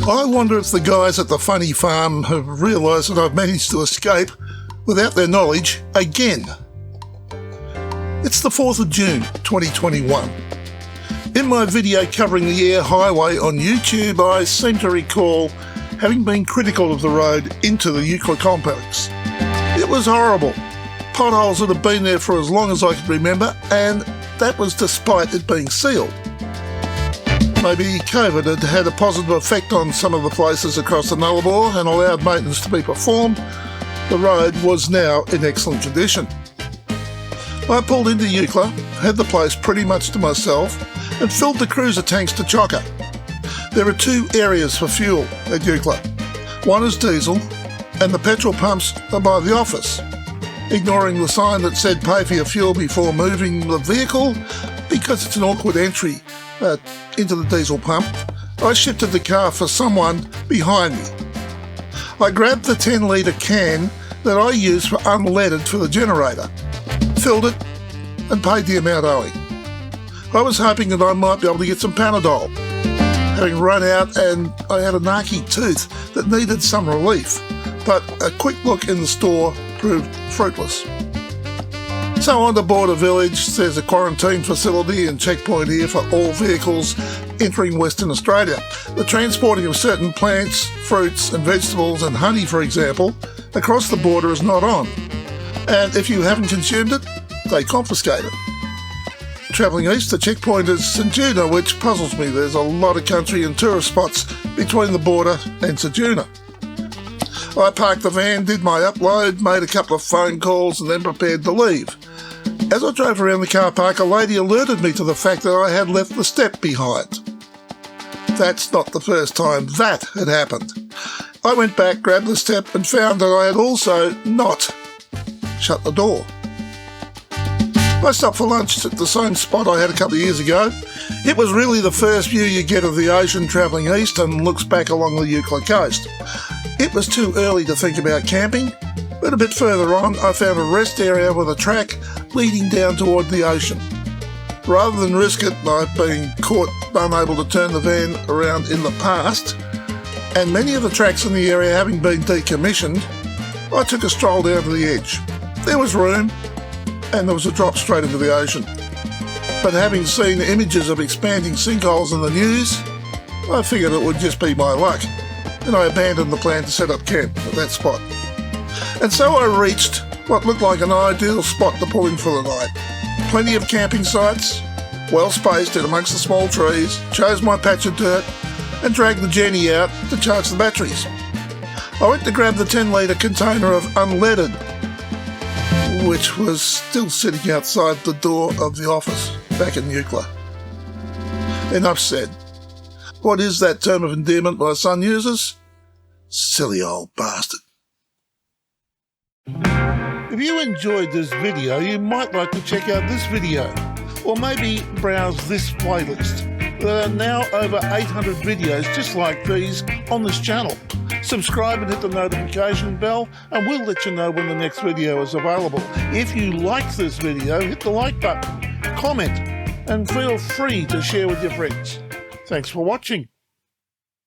I wonder if the guys at the funny farm have realised that I've managed to escape without their knowledge again. It's the 4th of June 2021. In my video covering the Air Highway on YouTube, I seem to recall having been critical of the road into the Euclid complex. It was horrible. Potholes that had been there for as long as I could remember, and that was despite it being sealed. Maybe COVID had had a positive effect on some of the places across the Nullarbor and allowed maintenance to be performed. The road was now in excellent condition. I pulled into Euclid, had the place pretty much to myself, and filled the cruiser tanks to chocker. There are two areas for fuel at Euclid. One is diesel, and the petrol pumps are by the office. Ignoring the sign that said pay for your fuel before moving the vehicle, because it's an awkward entry into the diesel pump, I shifted the car for someone behind me. I grabbed the 10-litre can that I use for unleaded for the generator, filled it, and paid the amount owing. I was hoping that I might be able to get some Panadol, having run out, and I had a narky tooth that needed some relief, but a quick look in the store proved fruitless. So on to Border Village. There's a quarantine facility and checkpoint here for all vehicles entering Western Australia. The transporting of certain plants, fruits and vegetables and honey, for example, across the border is not on. And if you haven't consumed it, they confiscate it. Travelling east, the checkpoint is St Juna, which puzzles me. There's a lot of country and tourist spots between the border and St Juna. I parked the van, did my upload, made a couple of phone calls and then prepared to leave. As I drove around the car park, a lady alerted me to the fact that I had left the step behind. That's not the first time that had happened. I went back, grabbed the step and found that I had also not shut the door. I stopped for lunch at the same spot I had a couple of years ago. It was really the first view you get of the ocean travelling east and looks back along the Euclid coast. It was too early to think about camping, but a bit further on I found a rest area with a track leading down toward the ocean. Rather than risk it by being caught unable to turn the van around in the past, and many of the tracks in the area having been decommissioned, I took a stroll down to the edge. There was room, and there was a drop straight into the ocean. But having seen images of expanding sinkholes in the news, I figured it would just be my luck, and I abandoned the plan to set up camp at that spot. And so I reached what looked like an ideal spot to pull in for the night. Plenty of camping sites, well spaced in amongst the small trees, chose my patch of dirt and dragged the Jenny out to charge the batteries. I went to grab the 10-litre container of unleaded, which was still sitting outside the door of the office back in Euclid. Enough said. What is that term of endearment my son uses? Silly old bastard. If you enjoyed this video, you might like to check out this video, or maybe browse this playlist. There are now over 800 videos just like these on this channel. Subscribe and hit the notification bell, and we'll let you know when the next video is available. If you like this video, hit the like button, comment, and feel free to share with your friends. Thanks for watching.